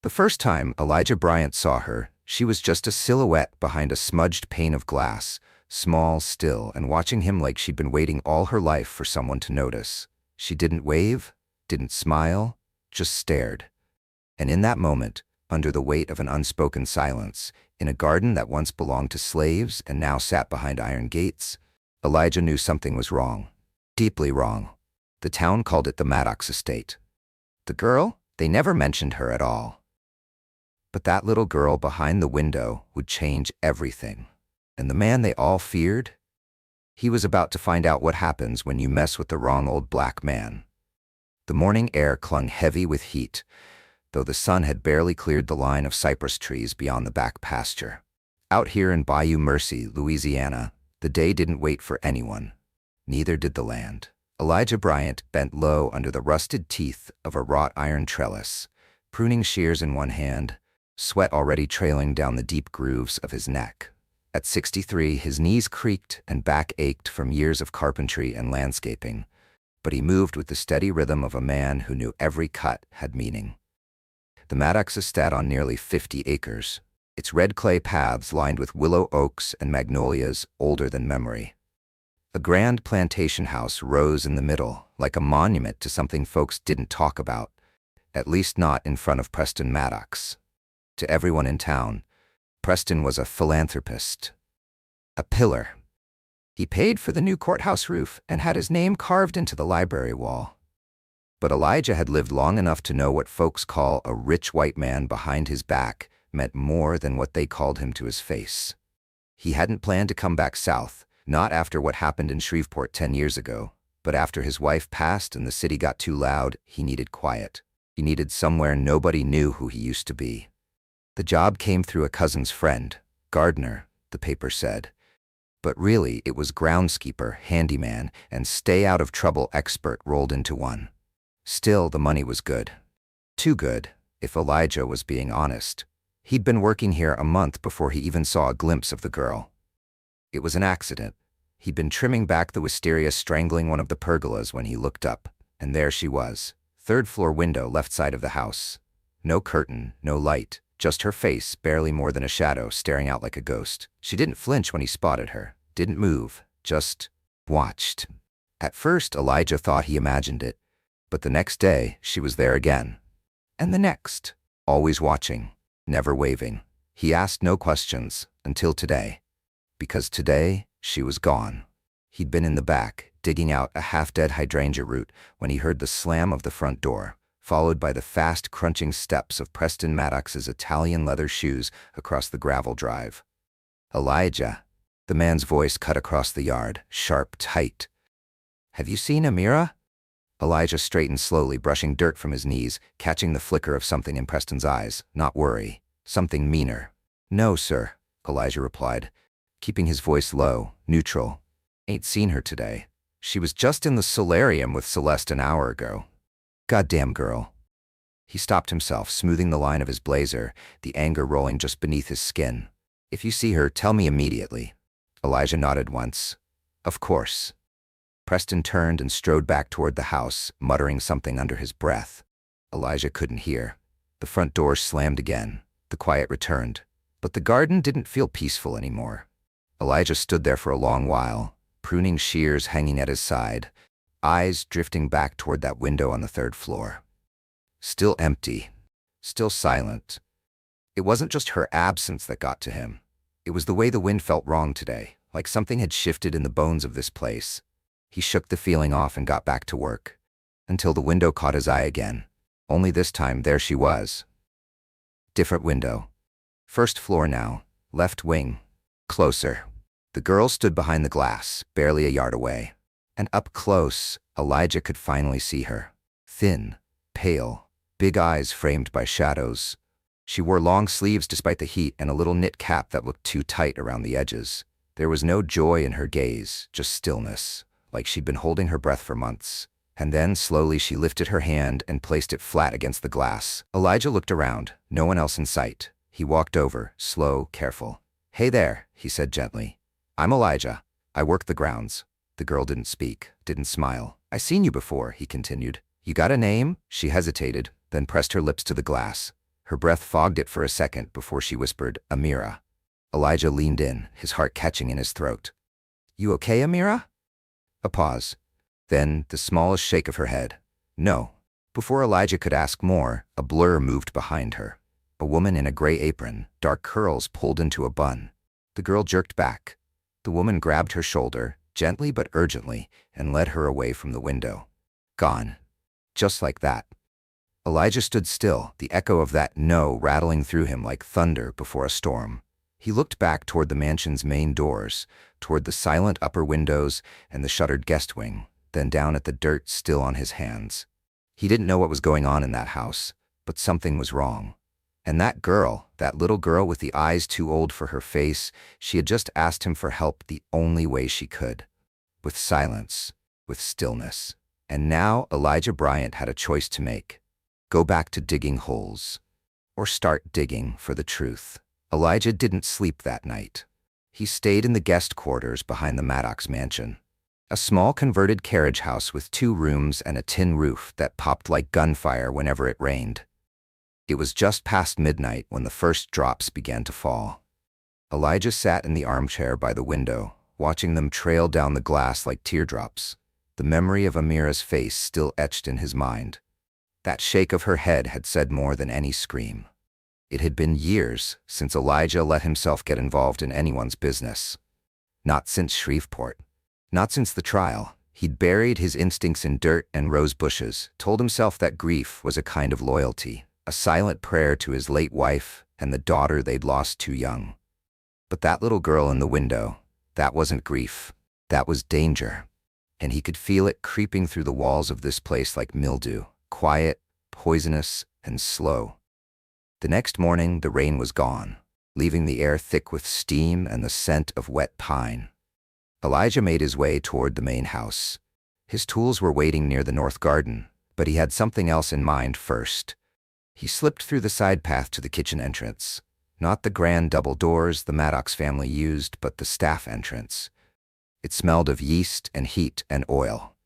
The first time Elijah Bryant saw her, she was just a silhouette behind a smudged pane of glass, small, still, and watching him like she'd been waiting all her life for someone to notice. She didn't wave, didn't smile, just stared. And in that moment, under the weight of an unspoken silence, in a garden that once belonged to slaves and now sat behind iron gates, Elijah knew something was wrong. Deeply wrong. The town called it the Maddox estate. The girl? They never mentioned her at all. But that little girl behind the window would change everything. And the man they all feared? He was about to find out what happens when you mess with the wrong old black man. The morning air clung heavy with heat, though the sun had barely cleared the line of cypress trees beyond the back pasture. Out here in Bayou Mercy, Louisiana, the day didn't wait for anyone. Neither did the land. Elijah Bryant bent low under the rusted teeth of a wrought iron trellis, pruning shears in one hand, sweat already trailing down the deep grooves of his neck. At 63, his knees creaked and back ached from years of carpentry and landscaping, but he moved with the steady rhythm of a man who knew every cut had meaning. The Maddox estate on nearly 50 acres, its red clay paths lined with willow oaks and magnolias older than memory. A grand plantation house rose in the middle, like a monument to something folks didn't talk about, at least not in front of Preston Maddox. To everyone in town, Preston was a philanthropist, a pillar. He paid for the new courthouse roof and had his name carved into the library wall. But Elijah had lived long enough to know what folks call a rich white man behind his back meant more than what they called him to his face. He hadn't planned to come back south, not after what happened in Shreveport 10 years ago, but after his wife passed and the city got too loud. He needed quiet. He needed somewhere nobody knew who he used to be. The job came through a cousin's friend, gardener, the paper said. But really, it was groundskeeper, handyman, and stay-out-of-trouble expert rolled into one. Still, the money was good. Too good, if Elijah was being honest. He'd been working here a month before he even saw a glimpse of the girl. It was an accident. He'd been trimming back the wisteria strangling one of the pergolas when he looked up, and there she was. Third-floor window, left side of the house. No curtain, no light. Just her face, barely more than a shadow, staring out like a ghost. She didn't flinch when he spotted her, didn't move, just watched. At first, Elijah thought he imagined it, but the next day, she was there again. And the next, always watching, never waving. He asked no questions, until today. Because today, she was gone. He'd been in the back, digging out a half-dead hydrangea root, when he heard the slam of the front door, followed by the fast, crunching steps of Preston Maddox's Italian leather shoes across the gravel drive. Elijah. The man's voice cut across the yard, sharp, tight. Have you seen Amira? Elijah straightened slowly, brushing dirt from his knees, catching the flicker of something in Preston's eyes. Not worry. Something meaner. No, sir, Elijah replied, keeping his voice low, neutral. Ain't seen her today. She was just in the solarium with Celeste an hour ago. Goddamn girl. He stopped himself, smoothing the line of his blazer, the anger rolling just beneath his skin. If you see her, tell me immediately. Elijah nodded once. Of course. Preston turned and strode back toward the house, muttering something under his breath. Elijah couldn't hear. The front door slammed again. The quiet returned. But the garden didn't feel peaceful anymore. Elijah stood there for a long while, pruning shears hanging at his side, eyes drifting back toward that window on the third floor. Still empty. Still silent. It wasn't just her absence that got to him. It was the way the wind felt wrong today, like something had shifted in the bones of this place. He shook the feeling off and got back to work, until the window caught his eye again. Only this time, there she was. Different window. First floor now, left wing. Closer. The girl stood behind the glass, barely a yard away. And up close, Elijah could finally see her. Thin, pale, big eyes framed by shadows. She wore long sleeves despite the heat and a little knit cap that looked too tight around the edges. There was no joy in her gaze, just stillness, like she'd been holding her breath for months. And then, slowly, she lifted her hand and placed it flat against the glass. Elijah looked around, no one else in sight. He walked over, slow, careful. Hey there, he said gently. I'm Elijah. I work the grounds. The girl didn't speak, didn't smile. I seen you before, he continued. You got a name? She hesitated, then pressed her lips to the glass. Her breath fogged it for a second before she whispered, "Amira." Elijah leaned in, his heart catching in his throat. "You okay, Amira?" A pause. Then the smallest shake of her head. "No." Before Elijah could ask more, a blur moved behind her. A woman in a gray apron, dark curls pulled into a bun. The girl jerked back. The woman grabbed her shoulder, gently but urgently, and led her away from the window. Gone. Just like that. Elijah stood still, the echo of that "no" rattling through him like thunder before a storm. He looked back toward the mansion's main doors, toward the silent upper windows and the shuttered guest wing, then down at the dirt still on his hands. He didn't know what was going on in that house, but something was wrong. And that girl, that little girl with the eyes too old for her face, she had just asked him for help the only way she could. With silence, with stillness. And now Elijah Bryant had a choice to make. Go back to digging holes. Or start digging for the truth. Elijah didn't sleep that night. He stayed in the guest quarters behind the Maddox mansion. A small converted carriage house with 2 rooms and a tin roof that popped like gunfire whenever it rained. It was just past midnight when the first drops began to fall. Elijah sat in the armchair by the window, watching them trail down the glass like teardrops, the memory of Amira's face still etched in his mind. That shake of her head had said more than any scream. It had been years since Elijah let himself get involved in anyone's business. Not since Shreveport. Not since the trial. He'd buried his instincts in dirt and rose bushes, told himself that grief was a kind of loyalty, a silent prayer to his late wife and the daughter they'd lost too young. But that little girl in the window, that wasn't grief. That was danger. And he could feel it creeping through the walls of this place like mildew, quiet, poisonous, and slow. The next morning, the rain was gone, leaving the air thick with steam and the scent of wet pine. Elijah made his way toward the main house. His tools were waiting near the north garden, but he had something else in mind first. He slipped through the side path to the kitchen entrance. Not the grand double doors the Maddox family used, but the staff entrance. It smelled of yeast and heat and oil.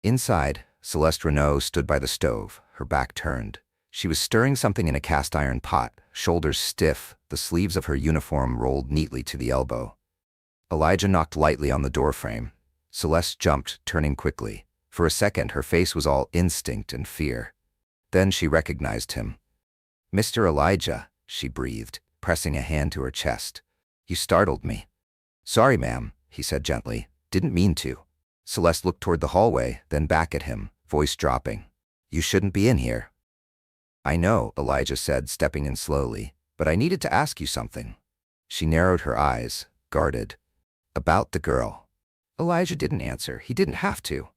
Inside, Celeste Renault stood by the stove, her back turned. She was stirring something in a cast-iron pot, shoulders stiff, the sleeves of her uniform rolled neatly to the elbow. Elijah knocked lightly on the doorframe. Celeste jumped, turning quickly. For a second, her face was all instinct and fear. Then she recognized him. "Mr. Elijah," she breathed, pressing a hand to her chest. "You startled me." "Sorry, ma'am," he said gently. "Didn't mean to." Celeste looked toward the hallway, then back at him, voice dropping. "You shouldn't be in here." "I know," Elijah said, stepping in slowly, "but I needed to ask you something." She narrowed her eyes, guarded. "About the girl." Elijah didn't answer. He didn't have to.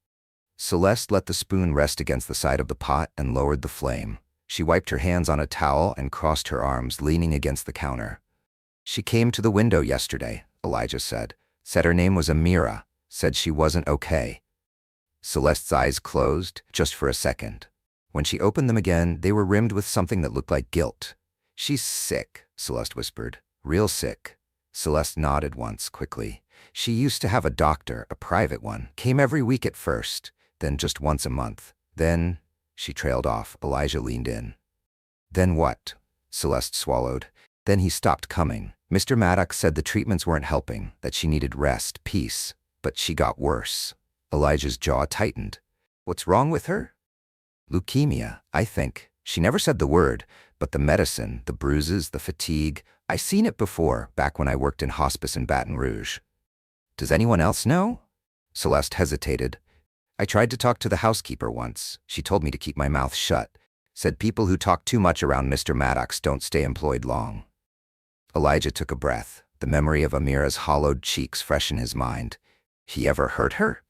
Celeste let the spoon rest against the side of the pot and lowered the flame. She wiped her hands on a towel and crossed her arms, leaning against the counter. "She came to the window yesterday," Elijah said. "Said her name was Amira. Said she wasn't okay." Celeste's eyes closed, just for a second. When she opened them again, they were rimmed with something that looked like guilt. "She's sick," Celeste whispered. "Real sick." Celeste nodded once, quickly. She used to have a doctor, a private one. Came every week at first, then just once a month. Then, she trailed off. Elijah leaned in. "Then what?" Celeste swallowed. "Then he stopped coming. Mr. Maddox said the treatments weren't helping, that she needed rest, peace. But she got worse." Elijah's jaw tightened. "What's wrong with her?" "Leukemia, I think." She never said the word, but the medicine, the bruises, the fatigue, I seen it before, back when I worked in hospice in Baton Rouge. "Does anyone else know?" Celeste hesitated. "I tried to talk to the housekeeper once. She told me to keep my mouth shut. Said people who talk too much around Mr. Maddox don't stay employed long." Elijah took a breath, the memory of Amira's hollowed cheeks fresh in his mind. He ever hurt her?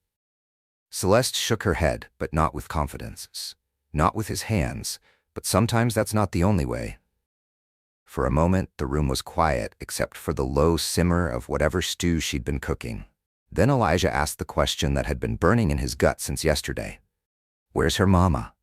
Celeste shook her head, but not with confidence. Not with his hands, but sometimes that's not the only way. For a moment, the room was quiet except for the low simmer of whatever stew she'd been cooking. Then Elijah asked the question that had been burning in his gut since yesterday. "Where's her mama?"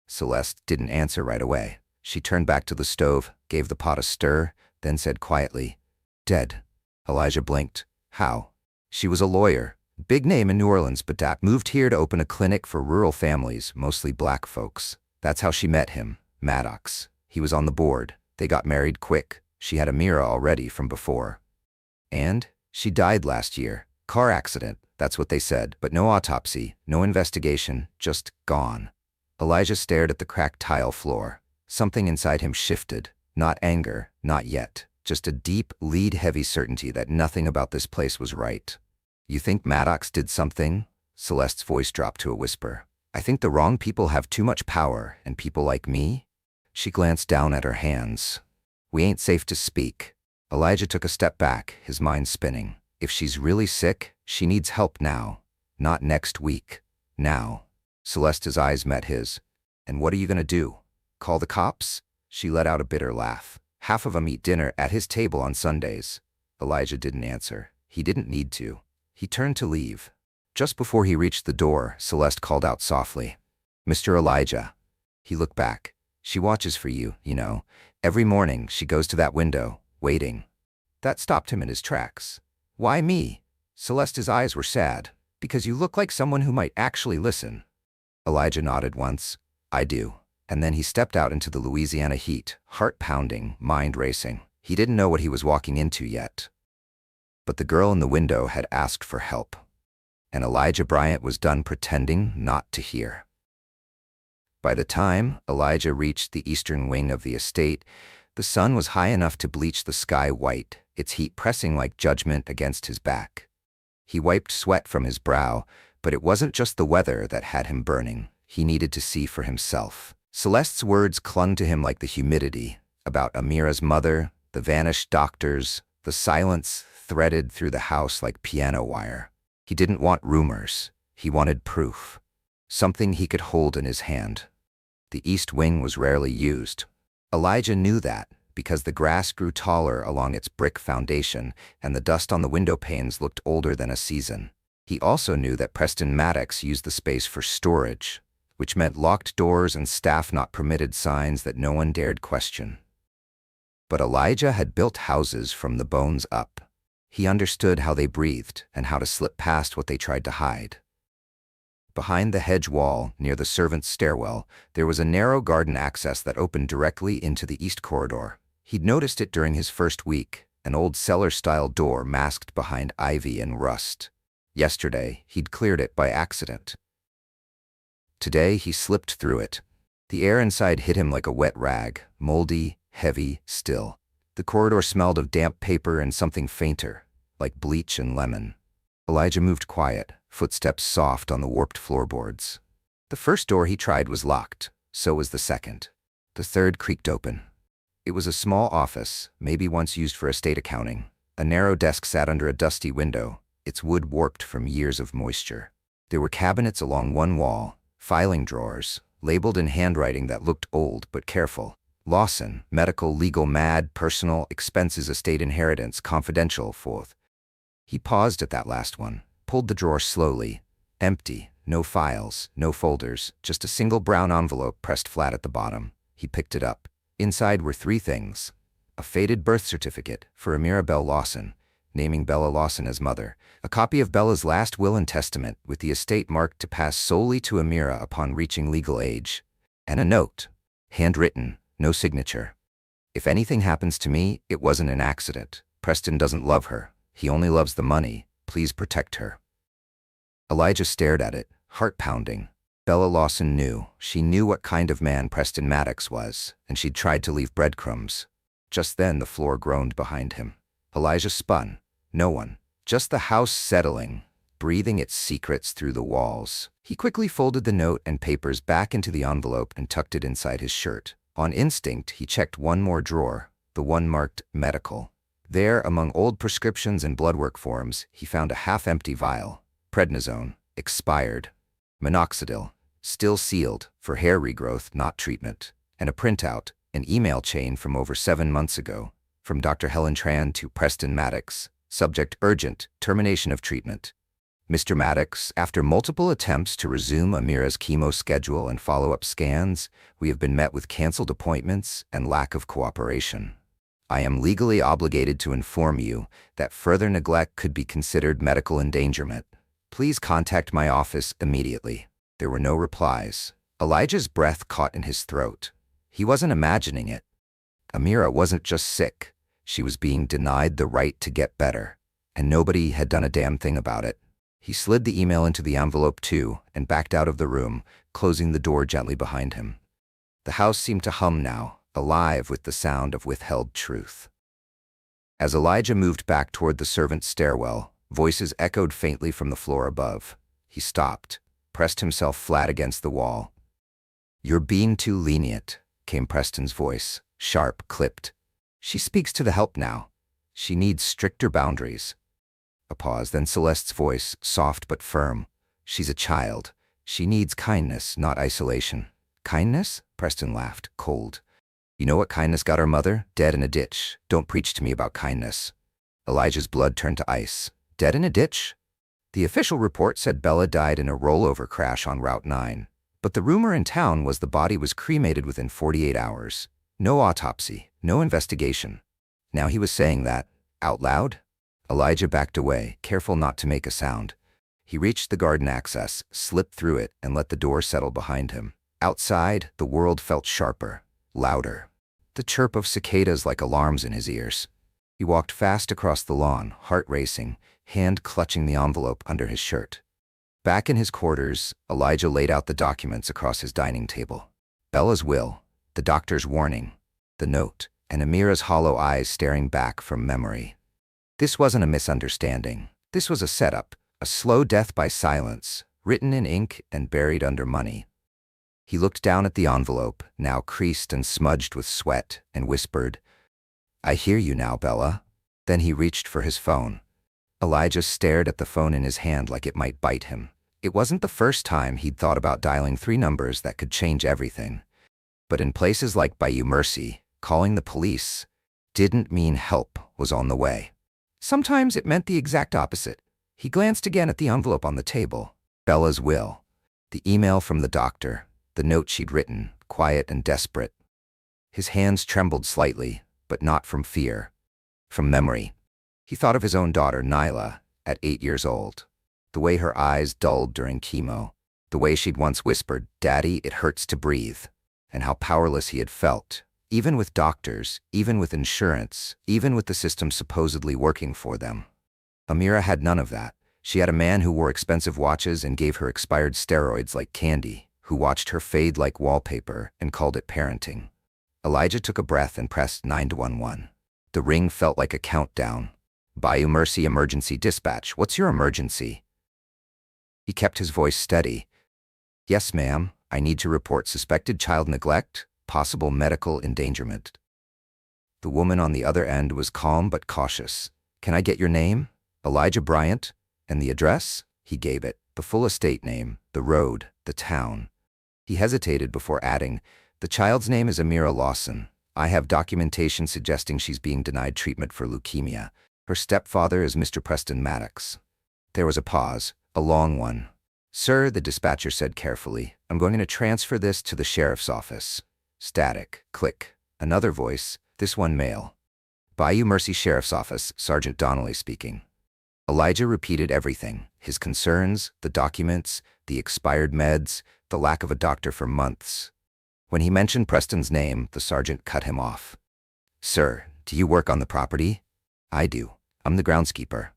Celeste didn't answer right away. She turned back to the stove, gave the pot a stir, then said quietly, "Dead." Elijah blinked. "How?" She was a lawyer. Big name in New Orleans, but Dad moved here to open a clinic for rural families, mostly black folks. That's how she met him, Maddox. He was on the board. They got married quick. She had Amira already from before. And she died last year. Car accident, that's what they said, but no autopsy, no investigation, just gone. Elijah stared at the cracked tile floor. Something inside him shifted. Not anger, not yet. Just a deep, lead-heavy certainty that nothing about this place was right. You think Maddox did something? Celeste's voice dropped to a whisper. I think the wrong people have too much power, and people like me? She glanced down at her hands. We ain't safe to speak. Elijah took a step back, his mind spinning. If she's really sick, she needs help now. Not next week. Now. Celeste's eyes met his. And what are you gonna do? Call the cops? She let out a bitter laugh. Half of 'em eat dinner at his table on Sundays. Elijah didn't answer. He didn't need to. He turned to leave. Just before he reached the door, Celeste called out softly. Mr. Elijah. He looked back. She watches for you, you know. Every morning she goes to that window, waiting. That stopped him in his tracks. Why me? Celeste's eyes were sad. Because you look like someone who might actually listen. Elijah nodded once. I do. And then he stepped out into the Louisiana heat, heart pounding, mind racing. He didn't know what he was walking into yet. But the girl in the window had asked for help. And Elijah Bryant was done pretending not to hear. By the time Elijah reached the eastern wing of the estate, the sun was high enough to bleach the sky white, its heat pressing like judgment against his back. He wiped sweat from his brow, but it wasn't just the weather that had him burning. He needed to see for himself. Celeste's words clung to him like the humidity, about Amira's mother, the vanished doctors, the silence threaded through the house like piano wire. He didn't want rumors. He wanted proof. Something he could hold in his hand. The east wing was rarely used. Elijah knew that, because the grass grew taller along its brick foundation, and the dust on the window panes looked older than a season. He also knew that Preston Maddox used the space for storage, which meant locked doors and staff not permitted signs that no one dared question. But Elijah had built houses from the bones up. He understood how they breathed and how to slip past what they tried to hide. Behind the hedge wall, near the servants' stairwell, there was a narrow garden access that opened directly into the east corridor. He'd noticed it during his first week, an old cellar-style door masked behind ivy and rust. Yesterday, he'd cleared it by accident. Today, he slipped through it. The air inside hit him like a wet rag, moldy, heavy, still. The corridor smelled of damp paper and something fainter, like bleach and lemon. Elijah moved quiet, footsteps soft on the warped floorboards. The first door he tried was locked, so was the second. The third creaked open. It was a small office, maybe once used for estate accounting. A narrow desk sat under a dusty window, its wood warped from years of moisture. There were cabinets along one wall, filing drawers, labeled in handwriting that looked old but careful. Lawson, medical, legal, mad, personal, expenses, estate, inheritance, confidential, forth. He paused at that last one, pulled the drawer slowly. Empty, no files, no folders, just a single brown envelope pressed flat at the bottom. He picked it up. Inside were three things. A faded birth certificate for Amira Bell Lawson, naming Bella Lawson as mother. A copy of Bella's last will and testament with the estate marked to pass solely to Amira upon reaching legal age. And a note, handwritten, no signature. If anything happens to me, it wasn't an accident. Preston doesn't love her. He only loves the money. Please protect her. Elijah stared at it, heart pounding. Bella Lawson knew. She knew what kind of man Preston Maddox was, and she'd tried to leave breadcrumbs. Just then the floor groaned behind him. Elijah spun. No one. Just the house settling, breathing its secrets through the walls. He quickly folded the note and papers back into the envelope and tucked it inside his shirt. On instinct, he checked one more drawer, the one marked medical. There, among old prescriptions and blood work forms, he found a half-empty vial. Prednisone, expired. Minoxidil, still sealed, for hair regrowth, not treatment. And a printout, an email chain from over 7 months ago, from Dr. Helen Tran to Preston Maddox. Subject urgent, termination of treatment. Mr. Maddox, after multiple attempts to resume Amira's chemo schedule and follow-up scans, we have been met with canceled appointments and lack of cooperation. I am legally obligated to inform you that further neglect could be considered medical endangerment. Please contact my office immediately. There were no replies. Elijah's breath caught in his throat. He wasn't imagining it. Amira wasn't just sick. She was being denied the right to get better, and nobody had done a damn thing about it. He slid the email into the envelope too and backed out of the room, closing the door gently behind him. The house seemed to hum now, alive with the sound of withheld truth. As Elijah moved back toward the servants' stairwell, voices echoed faintly from the floor above. He stopped, pressed himself flat against the wall. "You're being too lenient," came Preston's voice, sharp, clipped. "She speaks to the help now. She needs stricter boundaries." A pause, then Celeste's voice, soft but firm. "She's a child. She needs kindness, not isolation." "Kindness?" Preston laughed, cold. "You know what kindness got our mother? Dead in a ditch. Don't preach to me about kindness." Elijah's blood turned to ice. "Dead in a ditch?" The official report said Bella died in a rollover crash on Route 9. But the rumor in town was the body was cremated within 48 hours. No autopsy, no investigation. Now he was saying that, out loud? Elijah backed away, careful not to make a sound. He reached the garden access, slipped through it, and let the door settle behind him. Outside, the world felt sharper, louder. The chirp of cicadas like alarms in his ears. He walked fast across the lawn, heart racing, hand clutching the envelope under his shirt. Back in his quarters, Elijah laid out the documents across his dining table. Bella's will, the doctor's warning, the note, and Amira's hollow eyes staring back from memory. This wasn't a misunderstanding. This was a setup, a slow death by silence, written in ink and buried under money. He looked down at the envelope, now creased and smudged with sweat, and whispered, "I hear you now, Bella." Then he reached for his phone. Elijah stared at the phone in his hand like it might bite him. It wasn't the first time he'd thought about dialing 3 numbers that could change everything. But in places like Bayou Mercy, calling the police didn't mean help was on the way. Sometimes it meant the exact opposite. He glanced again at the envelope on the table. Bella's will. The email from the doctor. The note she'd written, quiet and desperate. His hands trembled slightly, but not from fear. From memory. He thought of his own daughter, Nyla, at 8 years old. The way her eyes dulled during chemo. The way she'd once whispered, "Daddy, it hurts to breathe." And how powerless he had felt. Even with doctors, even with insurance, even with the system supposedly working for them. Amira had none of that. She had a man who wore expensive watches and gave her expired steroids like candy, who watched her fade like wallpaper and called it parenting. Elijah took a breath and pressed 911. The ring felt like a countdown. "Bayou Mercy Emergency Dispatch, what's your emergency?" He kept his voice steady. "Yes, ma'am, I need to report suspected child neglect. Possible medical endangerment." The woman on the other end was calm but cautious. "Can I get your name?" "Elijah Bryant." "And the address?" He gave it, the full estate name, the road, the town. He hesitated before adding, "The child's name is Amira Lawson. I have documentation suggesting she's being denied treatment for leukemia. Her stepfather is Mr. Preston Maddox." There was a pause, a long one. "Sir," the dispatcher said carefully, "I'm going to transfer this to the sheriff's office." Static, click. Another voice, this one male. "Bayou Mercy Sheriff's Office, Sergeant Donnelly speaking." Elijah repeated everything, his concerns, the documents, the expired meds, the lack of a doctor for months. When he mentioned Preston's name, the sergeant cut him off. "Sir, do you work on the property?" "I do. I'm the groundskeeper."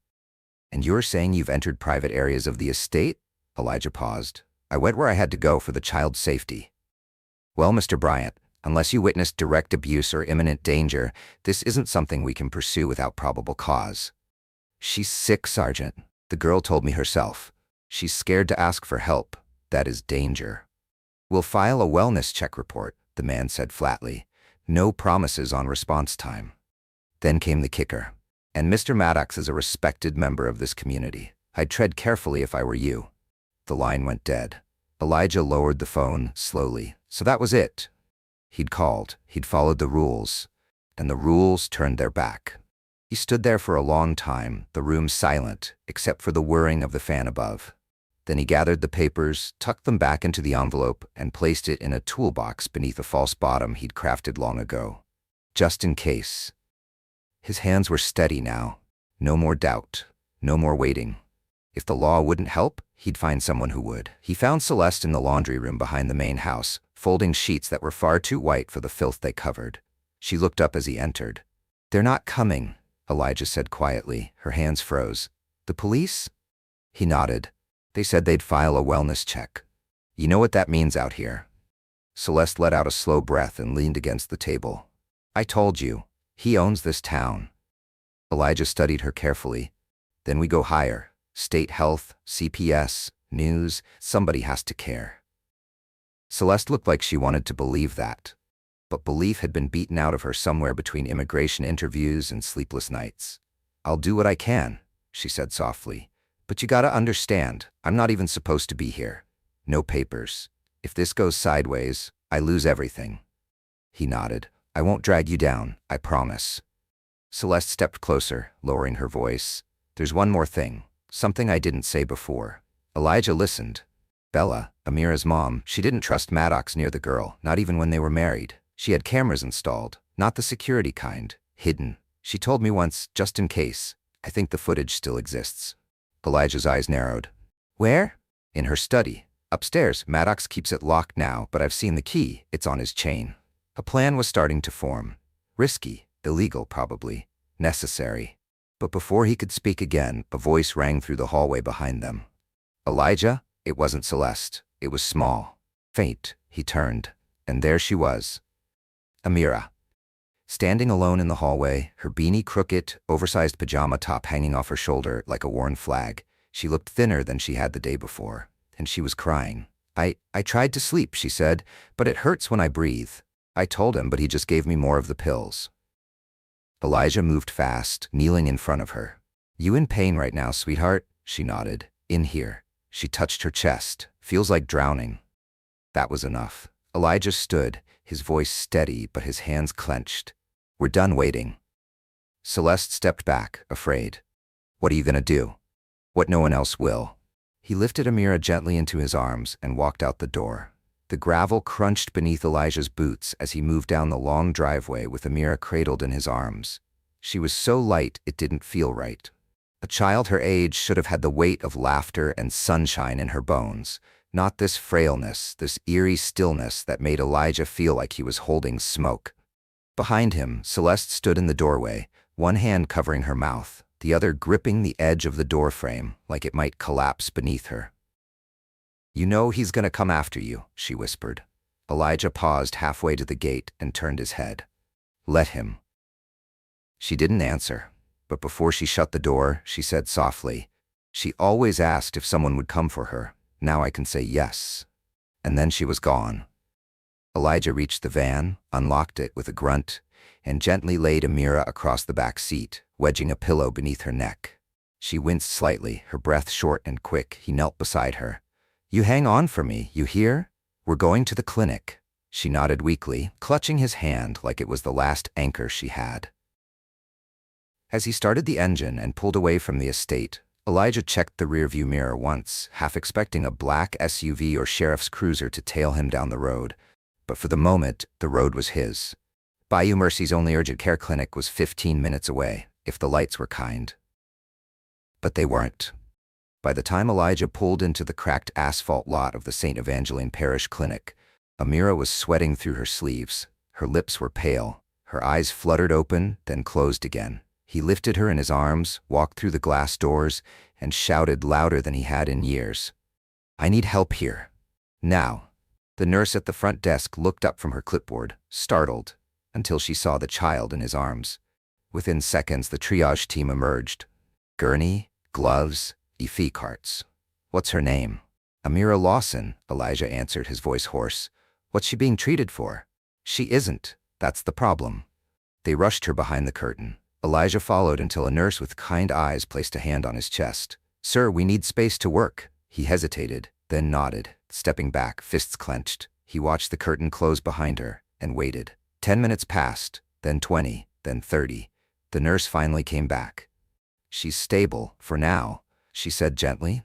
"And you're saying you've entered private areas of the estate?" Elijah paused. "I went where I had to go for the child's safety." "Well, Mr. Bryant, unless you witnessed direct abuse or imminent danger, this isn't something we can pursue without probable cause." "She's sick, Sergeant. The girl told me herself. She's scared to ask for help. That is danger." "We'll file a wellness check report," the man said flatly. "No promises on response time." Then came the kicker. "And Mr. Maddox is a respected member of this community. I'd tread carefully if I were you." The line went dead. Elijah lowered the phone, slowly. So that was it. He'd called, he'd followed the rules, and the rules turned their back. He stood there for a long time, the room silent, except for the whirring of the fan above. Then he gathered the papers, tucked them back into the envelope, and placed it in a toolbox beneath a false bottom he'd crafted long ago. Just in case. His hands were steady now. No more doubt. No more waiting. If the law wouldn't help, he'd find someone who would. He found Celeste in the laundry room behind the main house, folding sheets that were far too white for the filth they covered. She looked up as he entered. "They're not coming," Elijah said quietly. Her hands froze. "The police?" He nodded. "They said they'd file a wellness check. You know what that means out here." Celeste let out a slow breath and leaned against the table. "I told you. He owns this town." Elijah studied her carefully. "Then we go higher. State health, CPS, news, somebody has to care." Celeste looked like she wanted to believe that. But belief had been beaten out of her somewhere between immigration interviews and sleepless nights. "I'll do what I can," she said softly. "But you gotta understand, I'm not even supposed to be here. No papers. If this goes sideways, I lose everything." He nodded. "I won't drag you down, I promise." Celeste stepped closer, lowering her voice. "There's one more thing, something I didn't say before." Elijah listened. Bella, Amira's mom, she didn't trust Maddox near the girl, not even when they were married. She had cameras installed, not the security kind, hidden. She told me once, just in case. I think the footage still exists. Elijah's eyes narrowed. "Where?" "In her study. Upstairs. Maddox keeps it locked now, but I've seen the key. It's on his chain." A plan was starting to form. Risky, illegal probably, necessary. But before he could speak again, a voice rang through the hallway behind them. "Elijah?" It wasn't Celeste. It was small. Faint. He turned. And there she was. Amira. Standing alone in the hallway, her beanie crooked, oversized pajama top hanging off her shoulder like a worn flag. She looked thinner than she had the day before, and she was crying. I tried to sleep," she said, "but it hurts when I breathe. I told him, but he just gave me more of the pills." Elijah moved fast, kneeling in front of her. "You in pain right now, sweetheart?" She nodded. "In here." She touched her chest. "Feels like drowning." That was enough. Elijah stood, his voice steady but his hands clenched. "We're done waiting." Celeste stepped back, afraid. "What are you gonna do?" "What no one else will." He lifted Amira gently into his arms and walked out the door. The gravel crunched beneath Elijah's boots as he moved down the long driveway with Amira cradled in his arms. She was so light it didn't feel right. A child her age should have had the weight of laughter and sunshine in her bones, not this frailness, this eerie stillness that made Elijah feel like he was holding smoke. Behind him, Celeste stood in the doorway, one hand covering her mouth, the other gripping the edge of the doorframe like it might collapse beneath her. "You know he's gonna come after you," she whispered. Elijah paused halfway to the gate and turned his head. "Let him." She didn't answer. But before she shut the door, she said softly, "She always asked if someone would come for her. Now I can say yes." And then she was gone. Elijah reached the van, unlocked it with a grunt, and gently laid Amira across the back seat, wedging a pillow beneath her neck. She winced slightly, her breath short and quick. He knelt beside her. "You hang on for me, you hear? We're going to the clinic." She nodded weakly, clutching his hand like it was the last anchor she had. As he started the engine and pulled away from the estate, Elijah checked the rearview mirror once, half expecting a black SUV or sheriff's cruiser to tail him down the road. But for the moment, the road was his. Bayou Mercy's only urgent care clinic was 15 minutes away, if the lights were kind. But they weren't. By the time Elijah pulled into the cracked asphalt lot of the St. Evangeline Parish Clinic, Amira was sweating through her sleeves. Her lips were pale. Her eyes fluttered open, then closed again. He lifted her in his arms, walked through the glass doors, and shouted louder than he had in years. "I need help here. Now." The nurse at the front desk looked up from her clipboard, startled, until she saw the child in his arms. Within seconds, the triage team emerged. Gurney, gloves, EFI carts. "What's her name?" "Amira Lawson," Elijah answered, his voice hoarse. "What's she being treated for?" "She isn't. That's the problem." They rushed her behind the curtain. Elijah followed until a nurse with kind eyes placed a hand on his chest. "Sir, we need space to work." He hesitated, then nodded, stepping back, fists clenched. He watched the curtain close behind her and waited. 10 minutes passed, then 20, then 30. The nurse finally came back. "She's stable, for now," she said gently.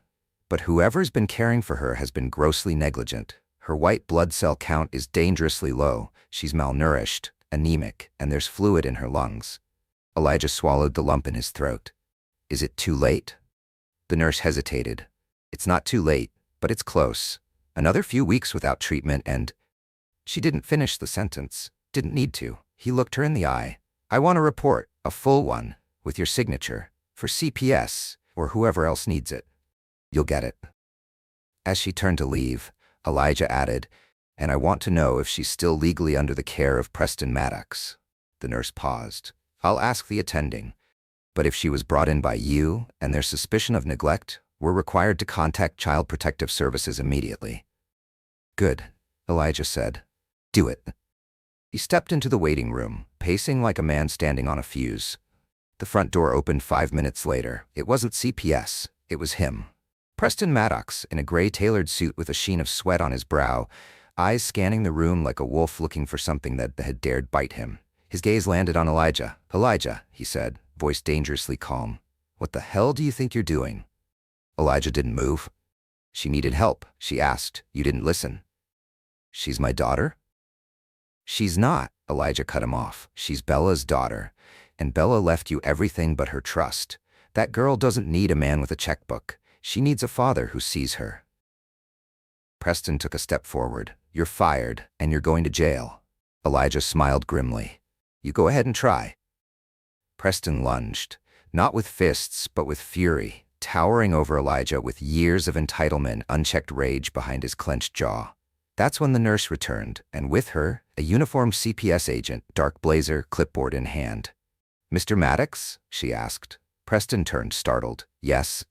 "But whoever's been caring for her has been grossly negligent. Her white blood cell count is dangerously low. She's malnourished, anemic, and there's fluid in her lungs." Elijah swallowed the lump in his throat. "Is it too late?" The nurse hesitated. "It's not too late, but it's close. Another few weeks without treatment and..." She didn't finish the sentence. Didn't need to. He looked her in the eye. I want a report, a full one, with your signature, for CPS, or whoever else needs it. You'll get it. As she turned to leave, Elijah added, and I want to know if she's still legally under the care of Preston Maddox. The nurse paused. I'll ask the attending. But if she was brought in by you and there's suspicion of neglect, we're required to contact Child Protective Services immediately. Good, Elijah said. Do it. He stepped into the waiting room, pacing like a man standing on a fuse. The front door opened 5 minutes later. It wasn't CPS, it was him. Preston Maddox, in a gray tailored suit with a sheen of sweat on his brow, eyes scanning the room like a wolf looking for something that had dared bite him. His gaze landed on Elijah. Elijah, he said, voice dangerously calm. What the hell do you think you're doing? Elijah didn't move. She needed help, she asked. You didn't listen. She's my daughter? She's not, Elijah cut him off. She's Bella's daughter, and Bella left you everything but her trust. That girl doesn't need a man with a checkbook. She needs a father who sees her. Preston took a step forward. You're fired, and you're going to jail. Elijah smiled grimly. You go ahead and try. Preston lunged, not with fists, but with fury, towering over Elijah with years of entitlement, unchecked rage behind his clenched jaw. That's when the nurse returned, and with her, a uniformed CPS agent, dark blazer, clipboard in hand. Mr. Maddox? She asked. Preston turned, startled. Yes.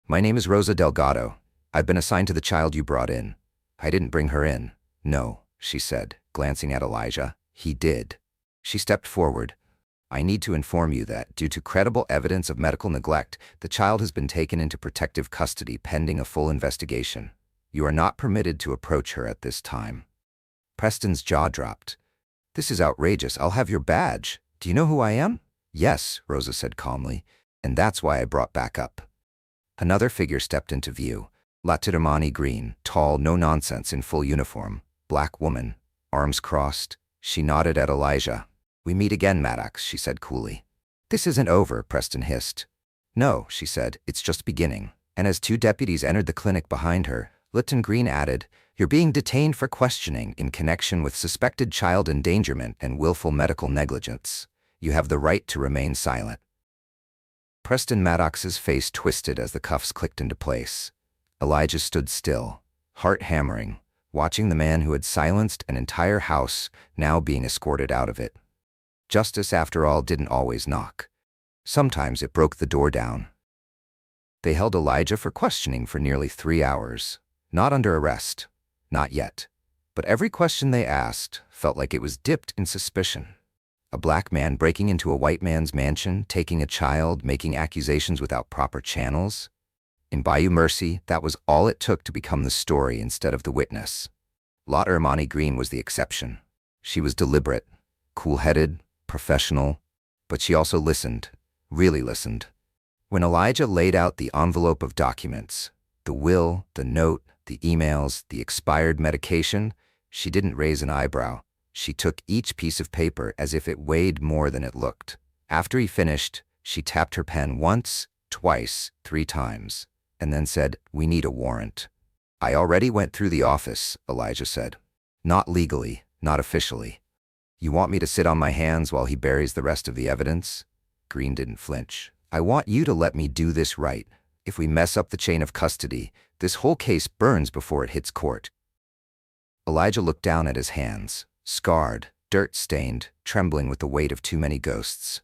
My name is Rosa Delgado. I've been assigned to the child you brought in. I didn't bring her in. No, she said, glancing at Elijah. He did. She stepped forward. I need to inform you that, due to credible evidence of medical neglect, the child has been taken into protective custody pending a full investigation. You are not permitted to approach her at this time. Preston's jaw dropped. This is outrageous. I'll have your badge. Do you know who I am? Yes, Rosa said calmly, and that's why I brought back up. Another figure stepped into view. Latiramani Green, tall, no-nonsense in full uniform. Black woman, arms crossed. She nodded at Elijah. We meet again, Maddox, she said coolly. This isn't over, Preston hissed. No, she said, it's just beginning. And as two deputies entered the clinic behind her, Lipton Green added, You're being detained for questioning in connection with suspected child endangerment and willful medical negligence. You have the right to remain silent. Preston Maddox's face twisted as the cuffs clicked into place. Elijah stood still, heart hammering, watching the man who had silenced an entire house now being escorted out of it. Justice, after all, didn't always knock. Sometimes it broke the door down. They held Elijah for questioning for nearly 3 hours. Not under arrest. Not yet. But every question they asked felt like it was dipped in suspicion. A black man breaking into a white man's mansion, taking a child, making accusations without proper channels. In Bayou Mercy, that was all it took to become the story instead of the witness. Lotta Ermani Green was the exception. She was deliberate, cool-headed, professional, but she also listened, really listened. When Elijah laid out the envelope of documents, the will, the note, the emails, the expired medication, she didn't raise an eyebrow. She took each piece of paper as if it weighed more than it looked. After he finished, she tapped her pen once, twice, 3 times, and then said, We need a warrant. I already went through the office, Elijah said. Not legally, not officially. You want me to sit on my hands while he buries the rest of the evidence? Green didn't flinch. I want you to let me do this right. If we mess up the chain of custody, this whole case burns before it hits court. Elijah looked down at his hands, scarred, dirt-stained, trembling with the weight of too many ghosts.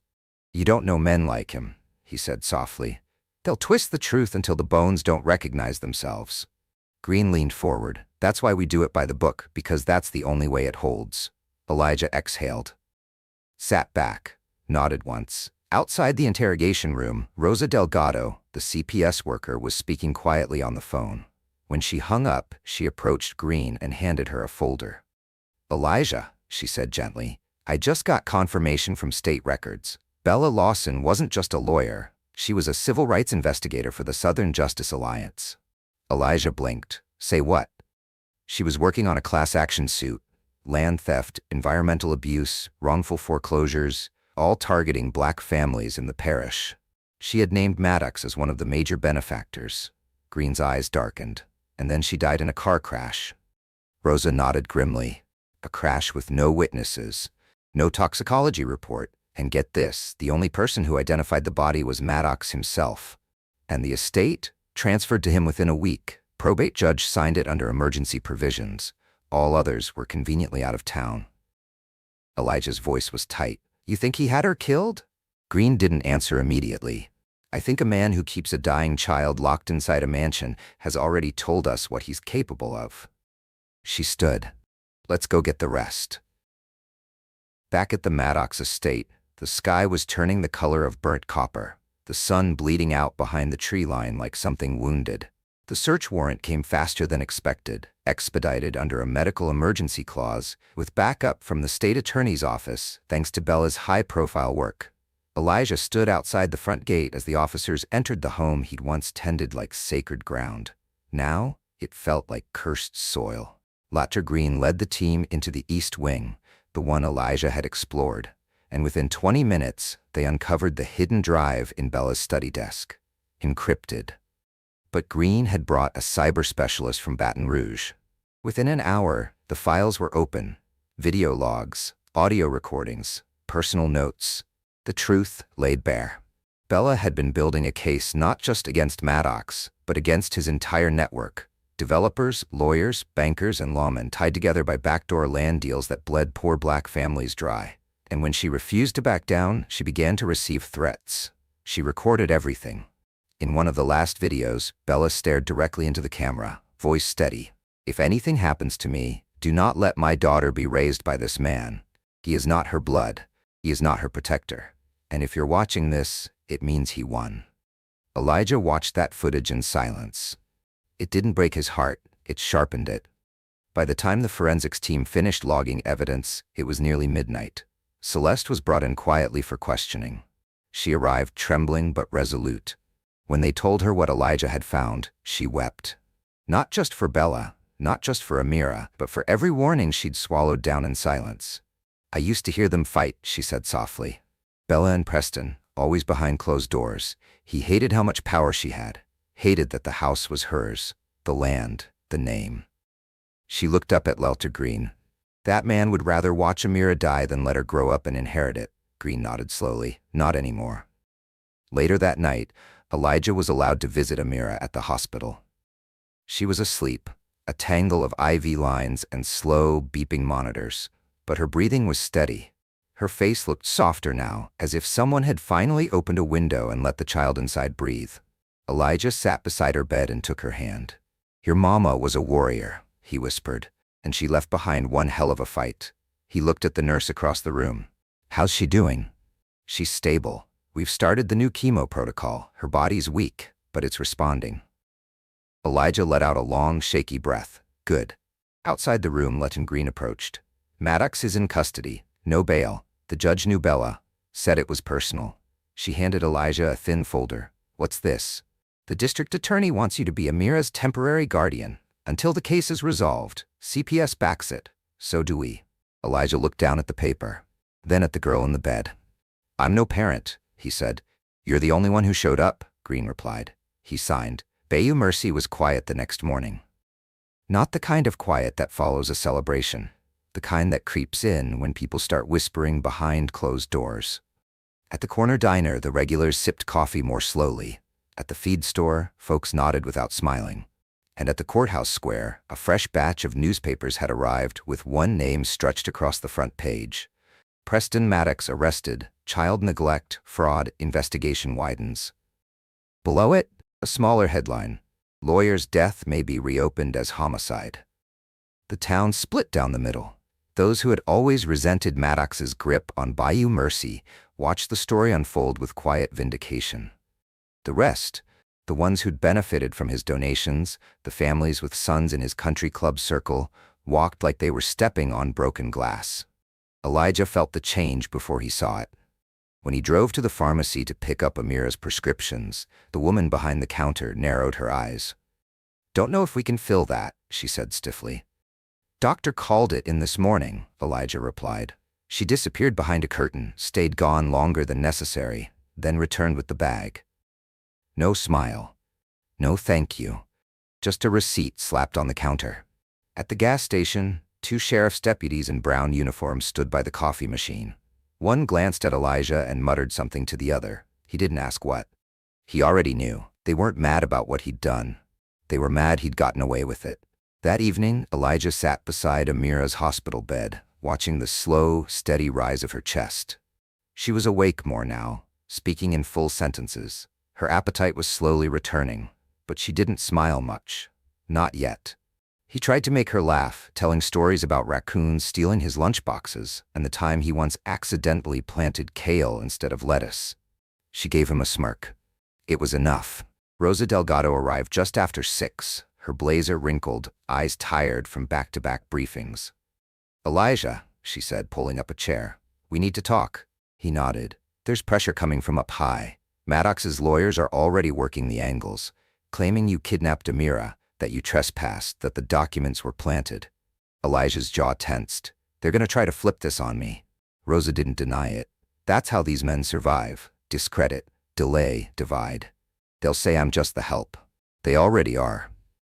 You don't know men like him, he said softly. They'll twist the truth until the bones don't recognize themselves. Green leaned forward. That's why we do it by the book, because that's the only way it holds. Elijah exhaled, sat back, nodded once. Outside the interrogation room, Rosa Delgado, the CPS worker, was speaking quietly on the phone. When she hung up, she approached Green and handed her a folder. Elijah, she said gently, I just got confirmation from state records. Bella Lawson wasn't just a lawyer. She was a civil rights investigator for the Southern Justice Alliance. Elijah blinked. Say what? She was working on a class action suit. Land theft, environmental abuse, wrongful foreclosures, all targeting black families in the parish. She had named Maddox as one of the major benefactors. Green's eyes darkened, and then she died in a car crash. Rosa nodded grimly. a crash with no witnesses, no toxicology report, and get this, the only person who identified the body was Maddox himself. And the estate? Transferred to him within a week. Probate judge signed it under emergency provisions. All others were conveniently out of town. Elijah's voice was tight. You think he had her killed? Green didn't answer immediately. I think a man who keeps a dying child locked inside a mansion has already told us what he's capable of. She stood. Let's go get the rest. Back at the Maddox estate, the sky was turning the color of burnt copper, the sun bleeding out behind the tree line like something wounded. The search warrant came faster than expected, expedited under a medical emergency clause, with backup from the state attorney's office thanks to Bella's high-profile work. Elijah stood outside the front gate as the officers entered the home he'd once tended like sacred ground. Now, it felt like cursed soil. Dr. Green led the team into the east wing, the one Elijah had explored, and within 20 minutes, they uncovered the hidden drive in Bella's study desk, encrypted. But Green had brought a cyber specialist from Baton Rouge. Within an hour, the files were open. Video logs, audio recordings, personal notes. The truth laid bare. Bella had been building a case not just against Maddox, but against his entire network. Developers, lawyers, bankers, and lawmen tied together by backdoor land deals that bled poor black families dry. And when she refused to back down, she began to receive threats. She recorded everything. In one of the last videos, Bella stared directly into the camera, voice steady. If anything happens to me, do not let my daughter be raised by this man. He is not her blood. He is not her protector. And if you're watching this, it means he won. Elijah watched that footage in silence. It didn't break his heart, it sharpened it. By the time the forensics team finished logging evidence, it was nearly midnight. Celeste was brought in quietly for questioning. She arrived trembling but resolute. When they told her what Elijah had found, she wept. Not just for Bella, not just for Amira, but for every warning she'd swallowed down in silence. I used to hear them fight, she said softly. Bella and Preston, always behind closed doors. He hated how much power she had, hated that the house was hers, the land, the name. She looked up at Lelter Green. That man would rather watch Amira die than let her grow up and inherit it. Green nodded slowly. Not anymore. Later that night, Elijah was allowed to visit Amira at the hospital. She was asleep, a tangle of IV lines and slow, beeping monitors, but her breathing was steady. Her face looked softer now, as if someone had finally opened a window and let the child inside breathe. Elijah sat beside her bed and took her hand. Your mama was a warrior, he whispered, and she left behind one hell of a fight. He looked at the nurse across the room. How's she doing? She's stable. We've started the new chemo protocol. Her body's weak, but it's responding. Elijah let out a long, shaky breath. Good. Outside the room, Letton Green approached. Maddox is in custody. No bail. The judge knew Bella. Said it was personal. She handed Elijah a thin folder. What's this? The district attorney wants you to be Amira's temporary guardian. Until the case is resolved. CPS backs it. So do we. Elijah looked down at the paper. Then at the girl in the bed. I'm no parent, he said. You're the only one who showed up, Green replied. He signed. Bayou Mercy was quiet the next morning. Not the kind of quiet that follows a celebration. The kind that creeps in when people start whispering behind closed doors. At the corner diner, the regulars sipped coffee more slowly. At the feed store, folks nodded without smiling. And at the courthouse square, a fresh batch of newspapers had arrived with one name stretched across the front page. Preston Maddox arrested. Child neglect, fraud, investigation widens. Below it, a smaller headline. Lawyer's death may be reopened as homicide. The town split down the middle. Those who had always resented Maddox's grip on Bayou Mercy watched the story unfold with quiet vindication. The rest, the ones who'd benefited from his donations, the families with sons in his country club circle, walked like they were stepping on broken glass. Elijah felt the change before he saw it. When he drove to the pharmacy to pick up Amira's prescriptions, the woman behind the counter narrowed her eyes. Don't know if we can fill that, she said stiffly. Doctor called it in this morning, Elijah replied. She disappeared behind a curtain, stayed gone longer than necessary, then returned with the bag. No smile. No thank you. Just a receipt slapped on the counter. At the gas station, 2 sheriff's deputies in brown uniforms stood by the coffee machine. One glanced at Elijah and muttered something to the other. He didn't ask what. He already knew. They weren't mad about what he'd done. They were mad he'd gotten away with it. That evening, Elijah sat beside Amira's hospital bed, watching the slow, steady rise of her chest. She was awake more now, speaking in full sentences. Her appetite was slowly returning, but she didn't smile much. Not yet. He tried to make her laugh, telling stories about raccoons stealing his lunchboxes and the time he once accidentally planted kale instead of lettuce. She gave him a smirk. It was enough. Rosa Delgado arrived just after 6, her blazer wrinkled, eyes tired from back-to-back briefings. "Elijah," she said, pulling up a chair. "We need to talk." He nodded. "There's pressure coming from up high. Maddox's lawyers are already working the angles, claiming you kidnapped Amira, that you trespassed, that the documents were planted." Elijah's jaw tensed. "They're going to try to flip this on me." Rosa didn't deny it. "That's how these men survive. Discredit, delay, divide. They'll say I'm just the help. They already are."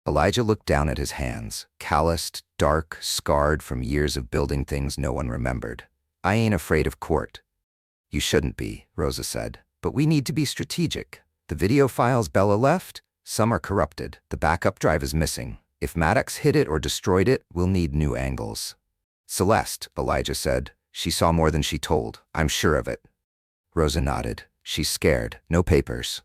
Elijah looked down at his hands, calloused, dark, scarred from years of building things no one remembered. "I ain't afraid of court." "You shouldn't be," Rosa said. "But we need to be strategic. The video files Bella left? Some are corrupted. The backup drive is missing. If Maddox hid it or destroyed it, we'll need new angles." "Celeste," Elijah said. "She saw more than she told. I'm sure of it." Rosa nodded. "She's scared. No papers.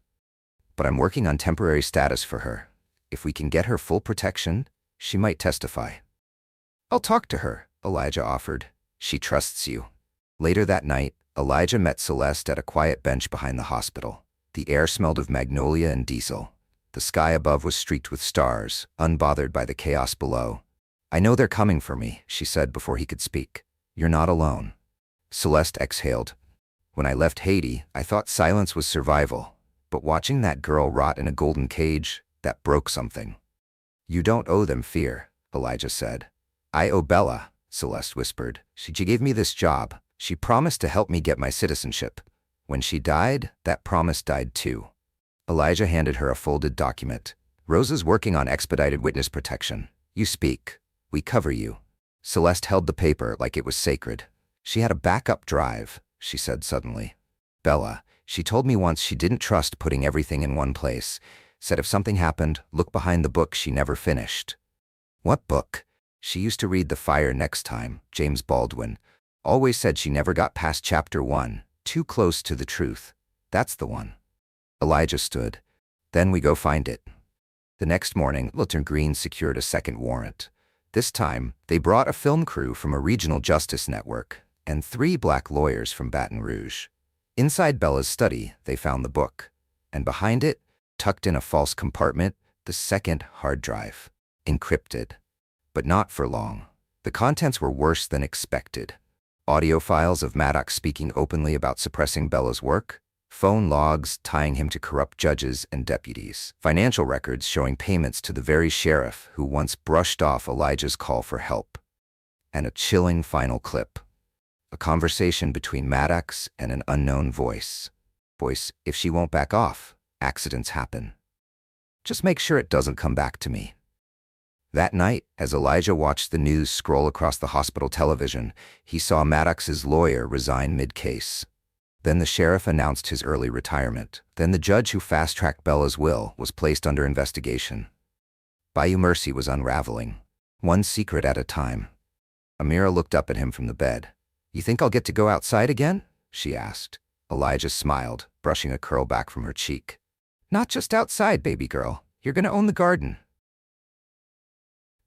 But I'm working on temporary status for her. If we can get her full protection, she might testify." "I'll talk to her," Elijah offered. "She trusts you." Later that night, Elijah met Celeste at a quiet bench behind the hospital. The air smelled of magnolia and diesel. The sky above was streaked with stars, unbothered by the chaos below. "I know they're coming for me," she said before he could speak. "You're not alone." Celeste exhaled. "When I left Haiti, I thought silence was survival. But watching that girl rot in a golden cage, that broke something." "You don't owe them fear," Elijah said. "I owe Bella," Celeste whispered. She gave me this job. She promised to help me get my citizenship. When she died, that promise died too." Elijah handed her a folded document. "Rosa's working on expedited witness protection. You speak. We cover you." Celeste held the paper like it was sacred. "She had a backup drive," she said suddenly. "Bella, she told me once she didn't trust putting everything in one place. Said if something happened, look behind the book she never finished." "What book?" "She used to read The Fire Next Time, James Baldwin. Always said she never got past chapter 1, too close to the truth. That's the one." Elijah stood. "Then we go find it." The next morning, Lieutenant Green secured a second warrant. This time, they brought a film crew from a regional justice network and 3 black lawyers from Baton Rouge. Inside Bella's study, they found the book, and behind it, tucked in a false compartment, the second hard drive, encrypted. But not for long. The contents were worse than expected. Audio files of Maddox speaking openly about suppressing Bella's work, phone logs tying him to corrupt judges and deputies, financial records showing payments to the very sheriff who once brushed off Elijah's call for help, and a chilling final clip. A conversation between Maddox and an unknown voice. "Voice, if she won't back off, accidents happen. Just make sure it doesn't come back to me." That night, as Elijah watched the news scroll across the hospital television, he saw Maddox's lawyer resign mid-case. Then the sheriff announced his early retirement. Then the judge who fast-tracked Bella's will was placed under investigation. Bayou Mercy was unraveling, one secret at a time. Amira looked up at him from the bed. "You think I'll get to go outside again?" she asked. Elijah smiled, brushing a curl back from her cheek. "Not just outside, baby girl. You're gonna own the garden."